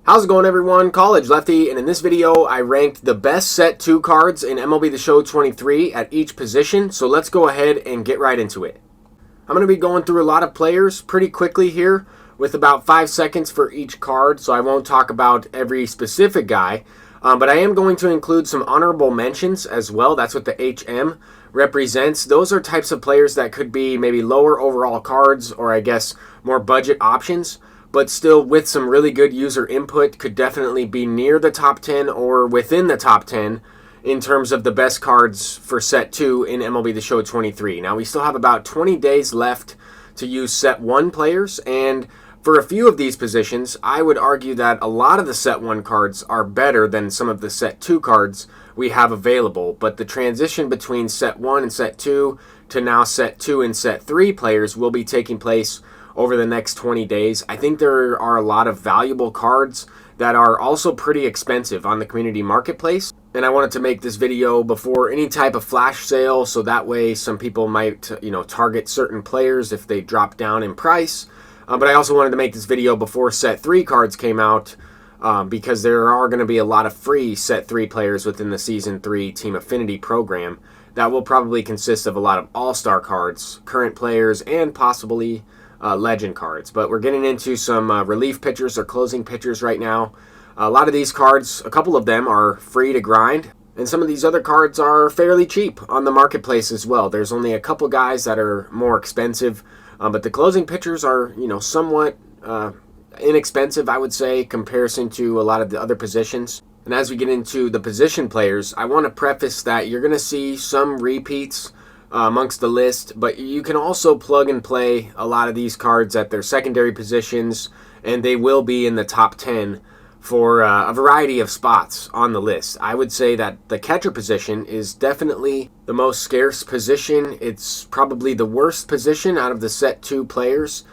How's it going, everyone? College Lefty, and in this video I ranked the best set 2 cards in MLB The Show 23 at each position, so let's go ahead and get right into it. I'm going to be going through a lot of players pretty quickly here with about 5 seconds for each card, so I won't talk about every specific guy, but I am going to include some honorable mentions as well. That's what the HM represents. Those are types of players that could be maybe lower overall cards, or I guess more budget options, but still with some really good user input could definitely be near the top 10 or within the top 10 in terms of the best cards for set 2 in MLB The Show 23. Now we still have about 20 days left to use set 1 players, and for a few of these positions I would argue that a lot of the set 1 cards are better than some of the set 2 cards we have available, but the transition between set 1 and set 2 to now set 2 and set 3 players will be taking place over the next 20 days. I think there are a lot of valuable cards that are also pretty expensive on the community marketplace, and I wanted to make this video before any type of flash sale, so that way some people might target certain players if they drop down in price. But I also wanted to make this video before set 3 cards came out, because there are going to be a lot of free set 3 players within the Season 3 Team Affinity program that will probably consist of a lot of all-star cards, current players, and possibly legend cards. But we're getting into some relief pitchers or closing pitchers right now. A lot of these cards, a couple of them are free to grind, and some of these other cards are fairly cheap on the marketplace as well. There's only a couple guys that are more expensive, but the closing pitchers are somewhat inexpensive, I would say, in comparison to a lot of the other positions. And as we get into the position players, I want to preface that you're going to see some repeats amongst the list, but you can also plug and play a lot of these cards at their secondary positions, and they will be in the top 10 for a variety of spots on the list. I would say that the catcher position is definitely the most scarce position. It's probably the worst position out of the set 2 players.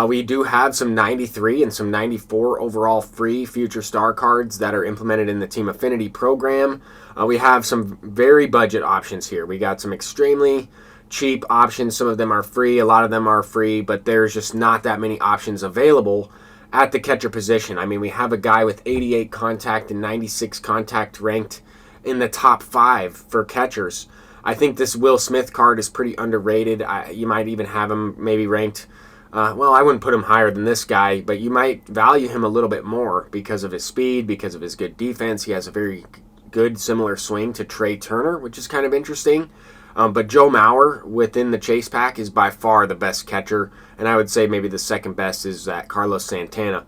We do have some 93 and some 94 overall free future star cards that are implemented in the Team Affinity program. We have some very budget options here. We got some extremely cheap options. Some of them are free, a lot of them are free, but there's just not that many options available at the catcher position. I mean, we have a guy with 88 contact and 96 contact ranked in the top 5 for catchers. I think this Will Smith card is pretty underrated. You might even have him maybe ranked, well, I wouldn't put him higher than this guy, but you might value him a little bit more because of his speed, because of his good defense. He has a very good similar swing to Trey Turner, which is kind of interesting. But Joe Mauer within the chase pack is by far the best catcher, and I would say maybe the second best is that Carlos Santana.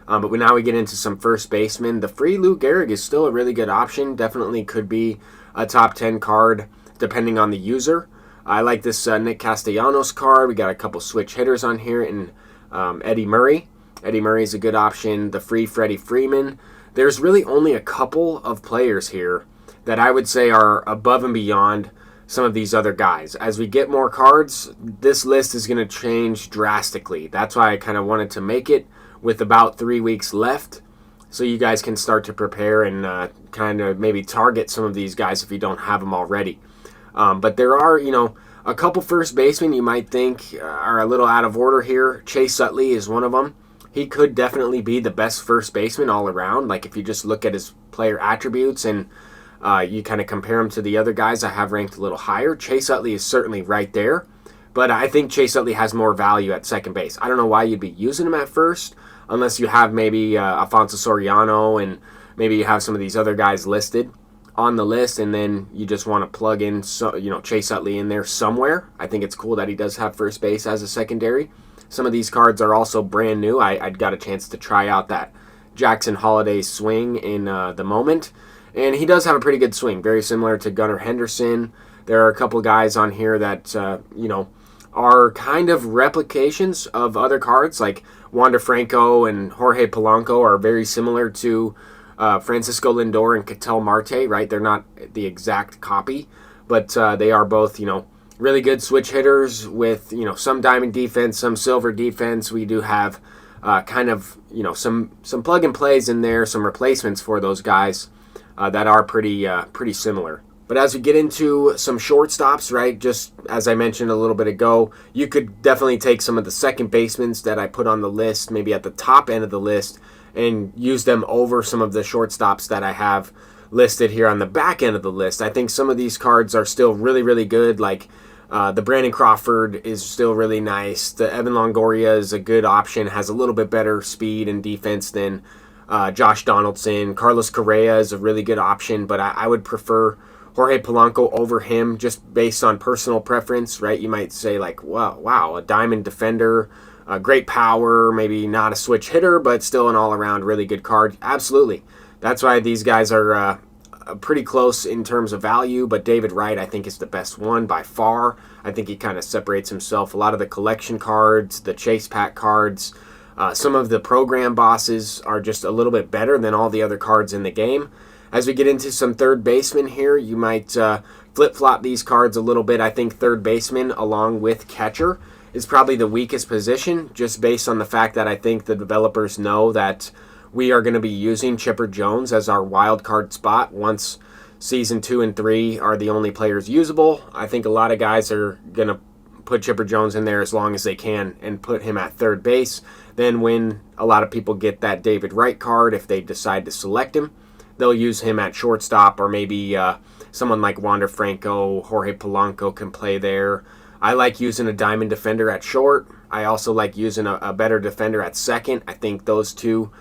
But now we get into some first basemen. The free Lou Gehrig is still a really good option. Definitely could be a top 10 card depending on the user. I like this Nick Castellanos card. We got a couple switch hitters on here, and Eddie Murray. Eddie Murray is a good option. The free Freddie Freeman. There's really only a couple of players here that I would say are above and beyond some of these other guys. As we get more cards, this list is going to change drastically. That's why I kind of wanted to make it with about 3 weeks left, so you guys can start to prepare and kind of maybe target some of these guys if you don't have them already. But there are, a couple first basemen you might think are a little out of order here. Chase Utley is one of them. He could definitely be the best first baseman all around. Like if you just look at his player attributes and you kind of compare him to the other guys I have ranked a little higher, Chase Utley is certainly right there. But I think Chase Utley has more value at second base. I don't know why you'd be using him at first, unless you have maybe Alfonso Soriano and maybe you have some of these other guys listed on the list, and then you just want to plug in Chase Utley in there somewhere. I think it's cool that he does have first base as a secondary. Some of these cards are also brand new. I got a chance to try out that Jackson Holiday swing in the moment, and he does have a pretty good swing, very similar to Gunnar Henderson. There are a couple guys on here that are kind of replications of other cards, like Wander Franco and Jorge Polanco are very similar to Francisco Lindor and Ketel Marte, right? They're not the exact copy, but they are both, really good switch hitters with, some diamond defense, some silver defense. We do have some plug and plays in there, some replacements for those guys that are pretty similar. But as we get into some shortstops, right, just as I mentioned a little bit ago, you could definitely take some of the second basemen that I put on the list, maybe at the top end of the list, and use them over some of the shortstops that I have listed here on the back end of the list. I think some of these cards are still really, really good. Like the Brandon Crawford is still really nice. The Evan Longoria is a good option, has a little bit better speed and defense than Josh Donaldson. Carlos Correa is a really good option, but I would prefer Jorge Polanco over him just based on personal preference, right? You might say like, wow, a diamond defender, great power, maybe not a switch hitter, but still an all-around really good card. Absolutely. That's why these guys are pretty close in terms of value, but David Wright I think is the best one by far. I think he kind of separates himself. A lot of the collection cards, the chase pack cards, some of the program bosses are just a little bit better than all the other cards in the game. As we get into some third baseman here, you might flip-flop these cards a little bit. I think third baseman along with catcher is probably the weakest position, just based on the fact that I think the developers know that we are going to be using Chipper Jones as our wild card spot once Season 2 and 3 are the only players usable. I think a lot of guys are going to put Chipper Jones in there as long as they can and put him at third base. Then when a lot of people get that David Wright card, if they decide to select him, they'll use him at shortstop, or maybe someone like Wander Franco, Jorge Polanco can play there. I like using a diamond defender at short. I also like using a better defender at second. I think those two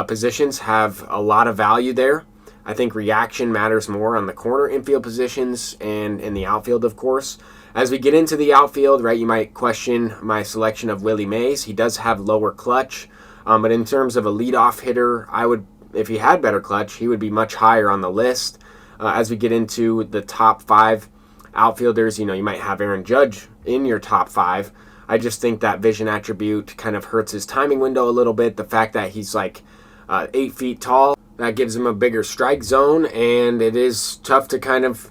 positions have a lot of value there. I think reaction matters more on the corner infield positions and in the outfield, of course. As we get into the outfield, right, you might question my selection of Willie Mays. He does have lower clutch, but in terms of a leadoff hitter, I would, if he had better clutch, he would be much higher on the list. As we get into the top 5 outfielders, you might have Aaron Judge in your top 5. I just think that vision attribute kind of hurts his timing window a little bit. The fact that he's like 8 feet tall, that gives him a bigger strike zone, and it is tough to kind of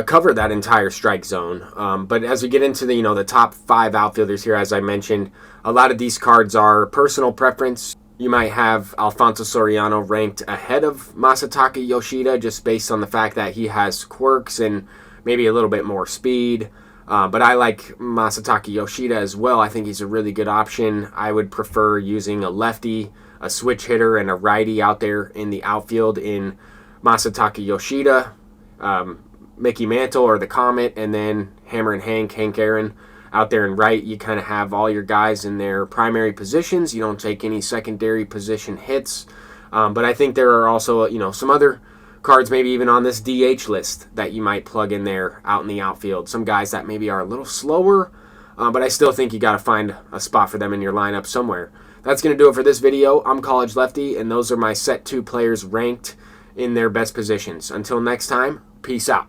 cover that entire strike zone. But as we get into the top 5 outfielders here, as I mentioned, a lot of these cards are personal preference. You might have Alfonso Soriano ranked ahead of Masataka Yoshida just based on the fact that he has quirks and maybe a little bit more speed. But I like Masataka Yoshida as well. I think he's a really good option. I would prefer using a lefty, a switch hitter, and a righty out there in the outfield in Masataka Yoshida, Mickey Mantle or the Comet, and then Hammer and Hank Aaron out there in right. You kind of have all your guys in their primary positions. You don't take any secondary position hits. But I think there are also, some other cards maybe even on this DH list that you might plug in there out in the outfield. Some guys that maybe are a little slower, but I still think you got to find a spot for them in your lineup somewhere. That's going to do it for this video. I'm College Lefty, and those are my set 2 players ranked in their best positions. Until next time, peace out.